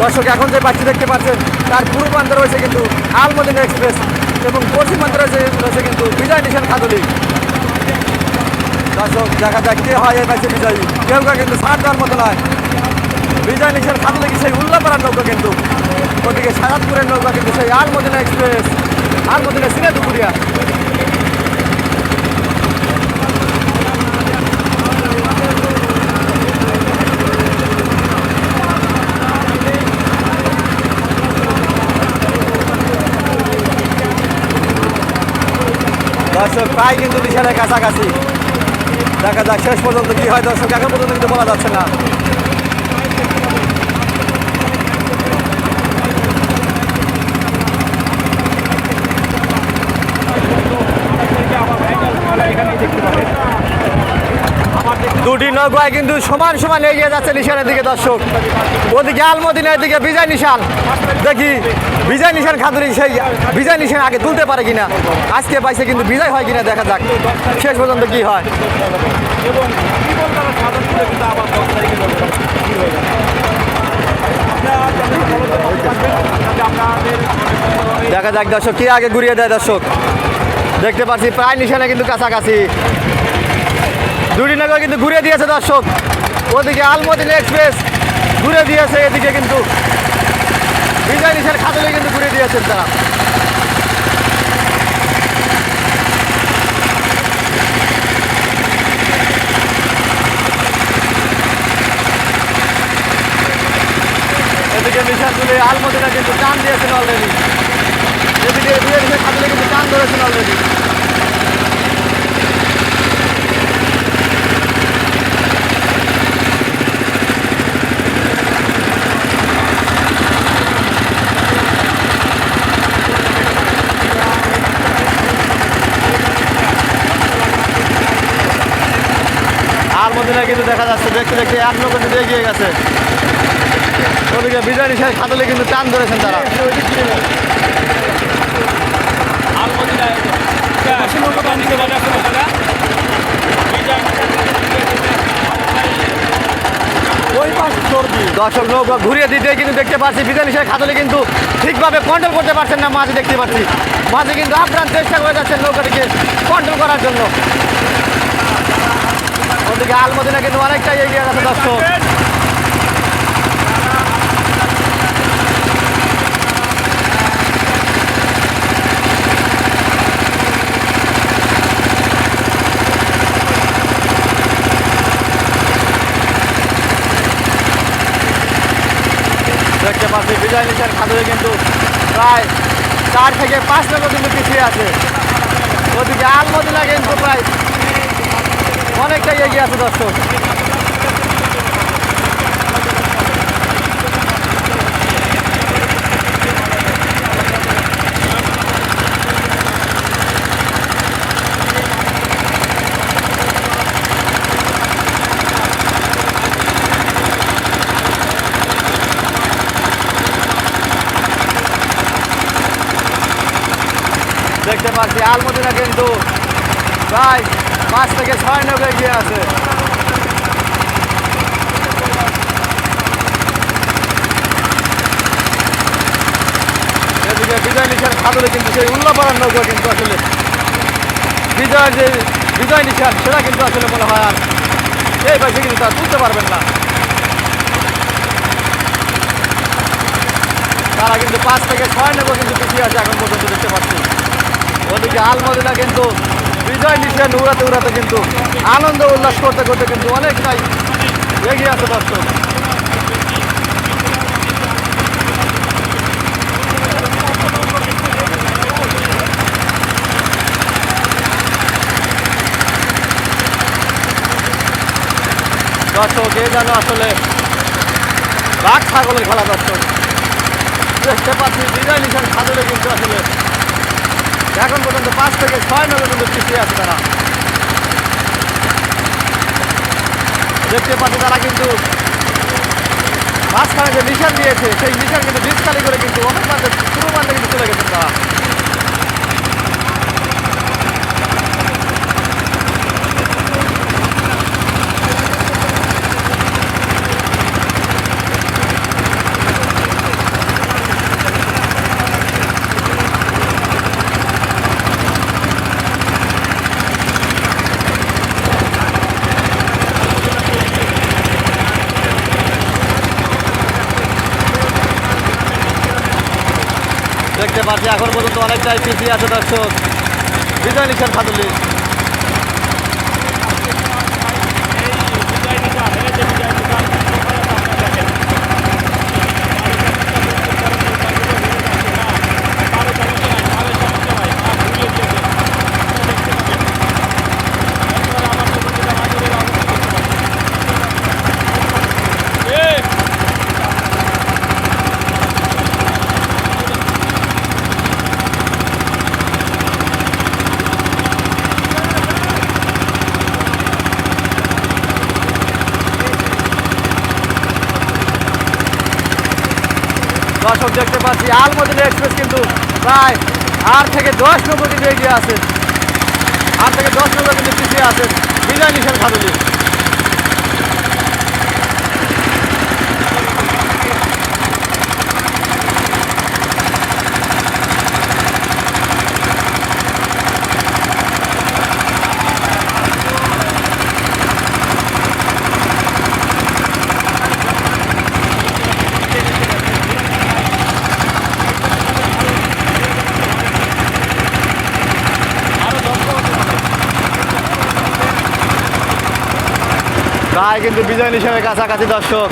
দর্শক এখন যে বাচ্চা দেখতে পাচ্ছেন তার পূর্ব প্রান্তে রয়েছে কিন্তু আলমদিনা এক্সপ্রেস এবং পশ্চিম প্রান্তে রয়েছে কিন্তু বিজয় নিশান খাদুলি। দর্শক দেখা যাক কে হয় এই ম্যাচে বিজয়ী। কেউ কিন্তু ছাড় দেওয়ার মতো নয়। বিজয় নিশান খাদুলি কি সেই উল্লাপাড়ার নৌকা কিন্তু, ওদিকে সাজাদপুরের নৌকা কিন্তু সেই আলমদিনা এক্সপ্রেস, আলমদিনা সিনে দুপুরিয়া। দর্শক প্রায় কিন্তু নিশানের কাছাকাছি। দেখা যাক শেষ পর্যন্ত কি হয়। দর্শক এখন পর্যন্ত কিন্তু বলা যাচ্ছে না। দুটি নৌকায় কিন্তু সমান সমান এগিয়ে যাচ্ছে নিশানের দিকে। দর্শক ওদিকে আলমদিনার দিকে বিজয় নিশান। দেখি বিজয় নিশান খাদুলি সেই বিজয় নিশান আগে তুলতে পারে কিনা। আজকে পাইছে কিন্তু বিজয় হয় কিনা, দেখা যাক শেষ পর্যন্ত কি হয়। দেখা যাক দর্শক কে আগে ঘুরিয়ে দেয়। দর্শক দেখতে পাচ্ছি প্রায় নিশানে কিন্তু কাছাকাছি। দুটি নৌকা কিন্তু ঘুরে দিয়েছে দর্শক। ওদিকে আলমদিনা এক্সপ্রেস ঘুরে দিয়েছে, এদিকে কিন্তু বিজয় নিশান খাদুলি কিন্তু ঘুরে দিয়েছেন তারা। এদিকে নিশান তুলে আলমদিনা কিন্তু টান দিয়েছেন অলরেডি। এদিকে বিজয় নিশান খাদুলি কিন্তু টান ধরেছেন অলরেডি। আলমদিনা কিন্তু দেখা যাচ্ছে দেখতে দেখতে এক নৌকা কিন্তু এগিয়ে গেছে। ওদিকে বিজয় নিশান খাদুলি কিন্তু টান ধরেছেন তারা। দর্শক নৌকা ঘুরিয়ে দিতে কিন্তু দেখতে পাচ্ছি বিজয় নিশান খাদুলি কিন্তু ঠিকভাবে কন্ট্রোল করতে পারছেন না। মাঝে দেখতে পাচ্ছি মাঝে কিন্তু আপ্রাণ চেষ্টা করে যাচ্ছেন নৌকাটিকে কন্ট্রোল করার জন্য। ওদিকে আলমদিনা কিন্তু অনেকটাই এগিয়ে গেছে। দর্শক দেখতে পাচ্ছি বিজয় নিশান খাদুলি কিন্তু প্রায় 4 থেকে 5 নৌকা কিন্তু পিছিয়ে আছে। ওদিকে আলমদিনা কিন্তু প্রায় অনেকটাই এগিয়ে আছে। দর্শক দেখতে পাচ্ছি আলমদিনা কিন্তু প্রায় 5 থেকে 6 নৌকা এগিয়ে আছে। এদিকে বিজয় নিশান খাদুলি কিন্তু সেই উল্লাপাড়ার নৌকা কিন্তু আসলে বিজয়ের যে বিজয় নিশান সেটা কিন্তু আসলে মনে হয় আর এই পাশে কিন্তু তারা তুলতে পারবেন না। তারা কিন্তু 5 থেকে 6 নৌকা কিন্তু পিছিয়ে আছে এখন পর্যন্ত দেখতে পাচ্ছি। ওদিকে আলমদিনা কিন্তু বিজয় নিশান উড়াতে উড়াতে কিন্তু আনন্দ উল্লাস করতে করতে কিন্তু অনেকটাই এগিয়ে আছে। দর্শক দর্শক এই যেন আসলে বাঘ ছাগলের খেলা। দর্শক দেখতে পাচ্ছি বিজয় নিশান খাদুলি কিন্তু আসলে এখন পর্যন্ত 5 থেকে 6 নৌকা কিন্তু পিছিয়ে আছে। তারা দেখতে পাচ্ছি তারা কিন্তু মাঝখানে যে নিশান দিয়েছে সেই নিশান কিন্তু ডিসকালি করে কিন্তু অনেক প্রান্তে পুরো প্রান্তে কিন্তু চলে গেছেন তারা। দেখতে পাচ্ছি এখন পর্যন্ত অনেকটাই পিছিয়ে আছে দর্শক বিজয় নিশান খাতুলি। দর্শক দেখতে পাচ্ছি আলমদিনা এক্সপ্রেস কিন্তু প্রায় 8 থেকে 10 নম্বর কিন্তু এগিয়ে আছে, 8 থেকে 10 নম্বর কিন্তু পিছিয়ে আছে বিজয় নিশান খাতুলি। প্রায় কিন্তু বিজয় নিশানের কাছাকাছি দর্শক।